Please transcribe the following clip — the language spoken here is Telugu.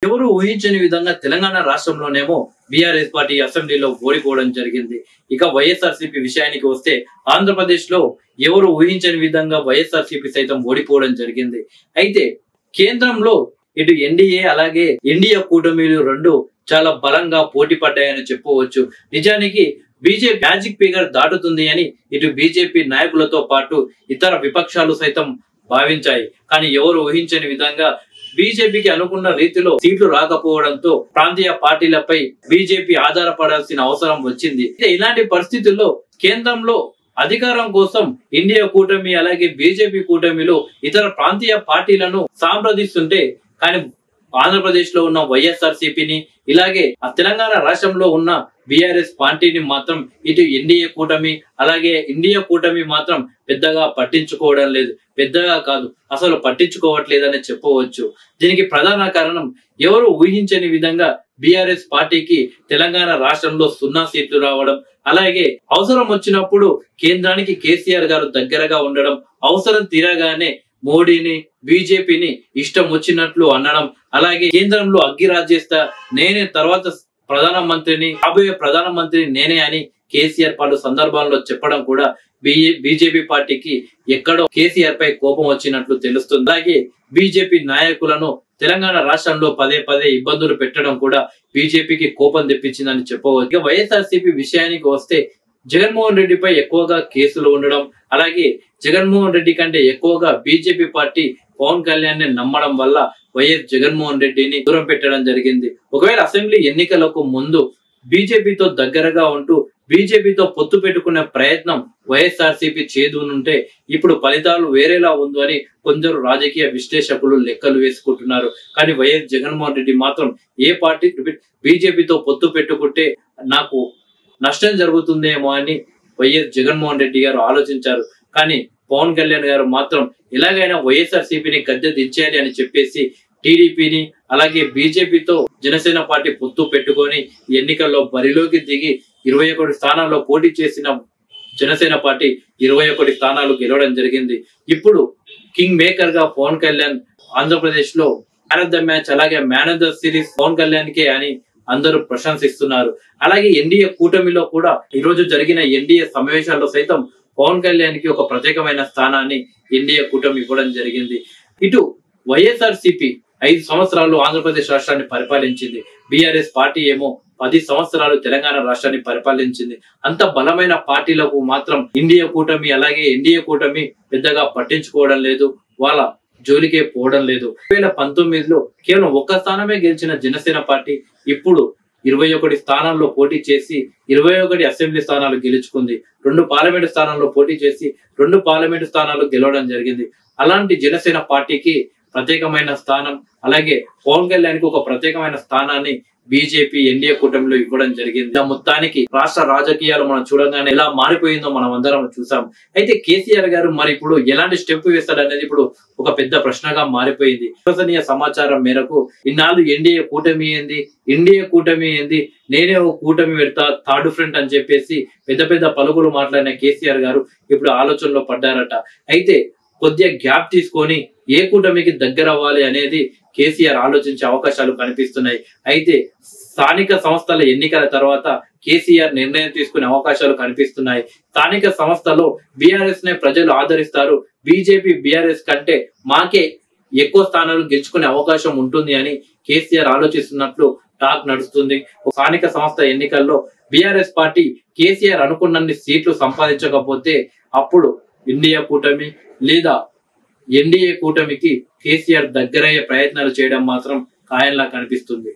ఎవరు ఊహించని విధంగా తెలంగాణ రాష్ట్రంలోనేమో బీఆర్ఎస్ పార్టీ అసెంబ్లీలో ఓడిపోవడం జరిగింది. ఇక వైఎస్ఆర్సీపీ విషయానికి వస్తే ఆంధ్రప్రదేశ్ లో ఎవరు ఊహించని విధంగా వైఎస్ఆర్సీపీ సైతం ఓడిపోవడం జరిగింది. అయితే కేంద్రంలో ఇటు ఎన్డీఏ అలాగే ఎన్డీఏ కూటమిలు రెండు చాలా బలంగా పోటీ పడ్డాయని చెప్పవచ్చు. నిజానికి బీజేపీ మ్యాజిక్ ఫిగర్ దాటుతుంది అని ఇటు బీజేపీ నాయకులతో పాటు ఇతర విపక్షాలు సైతం భావించాయి. కానీ ఎవరు ఊహించని విధంగా బీజేపీకి అనుకున్న రీతిలో సీట్లు రాకపోవడంతో ప్రాంతీయ పార్టీలపై బీజేపీ ఆధారపడాల్సిన అవసరం వచ్చింది. ఇలాంటి పరిస్థితుల్లో కేంద్రంలో అధికారం కోసం ఇండియా కూటమి అలాగే బీజేపీ కూటమిలో ఇతర ప్రాంతీయ పార్టీలను సంప్రదిస్తుంటే కానీ ఆంధ్రప్రదేశ్ లో ఉన్న వైఎస్ఆర్సీపీని ఇలాగే ఆ తెలంగాణ రాష్ట్రంలో ఉన్న బీఆర్ఎస్ పార్టీని మాత్రం ఇటు ఎన్డీఏ కూటమి అలాగే ఇండియా కూటమి మాత్రం పెద్దగా పట్టించుకోవడం లేదు. పెద్దగా కాదు, అసలు పట్టించుకోవట్లేదని చెప్పవచ్చు. దీనికి ప్రధాన కారణం ఎవరు ఊహించని విధంగా బీఆర్ఎస్ పార్టీకి తెలంగాణ రాష్ట్రంలో 0 సీట్లు రావడం, అలాగే అవసరం వచ్చినప్పుడు కేంద్రానికి కేసీఆర్ గారు దగ్గరగా ఉండడం, అవసరం తీరగానే మోడీని బీజేపీని ఇష్టం వచ్చినట్లు అనడం, అలాగే కేంద్రంలో అగ్గిరాజ్యేస్తా నేనే తర్వాత ప్రధానమంత్రిని కాబోయే ప్రధానమంత్రిని నేనే అని కేసీఆర్ పలు సందర్భాల్లో చెప్పడం కూడా బీజేపీ పార్టీకి ఎక్కడో కేసీఆర్ పై కోపం వచ్చినట్లు తెలుస్తుంది. అలాగే బీజేపీ నాయకులను తెలంగాణ రాష్ట్రంలో పదే ఇబ్బందులు పెట్టడం కూడా బీజేపీకి కోపం తెప్పించిందని చెప్పవచ్చు. ఇక వైఎస్ఆర్సీపీ విషయానికి వస్తే జగన్మోహన్ రెడ్డిపై ఎక్కువగా కేసులు ఉండడం, అలాగే జగన్మోహన్ రెడ్డి కంటే ఎక్కువగా బీజేపీ పార్టీ పవన్ కళ్యాణ్ ని నమ్మడం వల్ల వైఎస్ జగన్మోహన్ రెడ్డిని దూరం పెట్టడం జరిగింది. ఒకవేళ అసెంబ్లీ ఎన్నికలకు ముందు బీజేపీతో దగ్గరగా ఉంటూ బీజేపీతో పొత్తు పెట్టుకునే ప్రయత్నం వైఎస్ఆర్సీపీ చేదునుంటే ఇప్పుడు ఫలితాలు వేరేలా ఉందో అని కొందరు రాజకీయ విశ్లేషకులు లెక్కలు వేసుకుంటున్నారు. కానీ వైఎస్ జగన్మోహన్ రెడ్డి మాత్రం ఏ పార్టీ బీజేపీతో పొత్తు పెట్టుకుంటే నాకు నష్టం జరుగుతుందేమో అని వైఎస్ జగన్మోహన్ రెడ్డి గారు ఆలోచించారు. కానీ పవన్ కళ్యాణ్ గారు మాత్రం ఎలాగైనా వైఎస్ఆర్సీపీని గద్దె దించేయాలి అని చెప్పేసి టీడీపీని అలాగే బీజేపీతో జనసేన పార్టీ పొత్తు పెట్టుకొని ఎన్నికల్లో బరిలోకి దిగి 21 స్థానాల్లో పోటీ చేసిన జనసేన పార్టీ 21 స్థానాలు గెలవడం జరిగింది. ఇప్పుడు కింగ్ మేకర్ గా పవన్ కళ్యాణ్ ఆంధ్రప్రదేశ్ లో మ్యాన్ ఆఫ్ ద మ్యాచ్ అలాగే man of the series Pawan Kalyan కే అని అందరూ ప్రశంసిస్తున్నారు. అలాగే ఎన్డీఏ కూటమిలో కూడా ఈ రోజు జరిగిన ఎన్డీఏ సమావేశాల్లో సైతం పవన్ కళ్యాణ్ కి ఒక ప్రత్యేకమైన స్థానాన్ని ఎన్డీఏ కూటమి ఇవ్వడం జరిగింది. ఇటు వైఎస్ఆర్సీపీ 5 సంవత్సరాలు ఆంధ్రప్రదేశ్ రాష్ట్రాన్ని పరిపాలించింది. బీఆర్ఎస్ పార్టీ ఏమో 10 సంవత్సరాలు తెలంగాణ రాష్ట్రాన్ని పరిపాలించింది. అంత బలమైన పార్టీలకు మాత్రం ఇండియా కూటమి అలాగే ఎన్డీఏ కూటమి పెద్దగా పట్టించుకోవడం లేదు, వాళ్ళ జోలికే పోవడం లేదు. 2019లో కేవలం 1 స్థానమే గెలిచిన జనసేన పార్టీ ఇప్పుడు 21 స్థానాల్లో పోటీ చేసి 21 అసెంబ్లీ స్థానాలు గెలుచుకుంది. 2 పార్లమెంటు స్థానాల్లో పోటీ చేసి 2 పార్లమెంటు స్థానాలు గెలవడం జరిగింది. అలాంటి జనసేన పార్టీకి ప్రత్యేకమైన స్థానం అలాగే పవన్ కళ్యాణ్ కి ఒక ప్రత్యేకమైన స్థానాన్ని బీజేపీ ఎన్డీఏ కూటమిలో ఇవ్వడం జరిగింది. మొత్తానికి రాష్ట్ర రాజకీయాలు మనం చూడగానే ఎలా మారిపోయిందో మనం అందరం చూసాం. అయితే కేసీఆర్ గారు మరి ఇప్పుడు ఎలాంటి స్టెప్ వేస్తాడనేది ఇప్పుడు ఒక పెద్ద ప్రశ్నగా మారిపోయింది. విశ్వసనీయ సమాచారం మేరకు ఇన్నాళ్ళు ఎన్డీఏ కూటమి ఏంది నేనే ఒక కూటమి పెడతా థర్డ్ ఫ్రంట్ అని చెప్పేసి పెద్ద పలుకులు మాట్లాడిన కేసీఆర్ గారు ఇప్పుడు ఆలోచనలో పడ్డారట. అయితే కొద్దిగా గ్యాప్ తీసుకొని ఏ కూటమికి దగ్గర అవ్వాలి అనేది కేసీఆర్ ఆలోచించే అవకాశాలు కనిపిస్తున్నాయి. అయితే స్థానిక సంస్థల ఎన్నికల తర్వాత కేసీఆర్ నిర్ణయం తీసుకునే అవకాశాలు కనిపిస్తున్నాయి. స్థానిక సంస్థలో బీఆర్ఎస్ నే ప్రజలు ఆదరిస్తారు, బీజేపీ బీఆర్ఎస్ కంటే మాకే ఎక్కువ స్థానాలు గెలుచుకునే అవకాశం ఉంటుంది అని కేసీఆర్ ఆలోచిస్తున్నట్లు టాక్ నడుస్తుంది. స్థానిక సంస్థ ఎన్నికల్లో బీఆర్ఎస్ పార్టీ కేసీఆర్ అనుకున్నన్ని సీట్లు సంపాదించకపోతే అప్పుడు ఇండియా కూటమి లేదా ఎన్డీఏ కూటమికి కేసీఆర్ దగ్గరయ్యే ప్రయత్నాలు చేయడం మాత్రం ఖాయంలా కనిపిస్తుంది.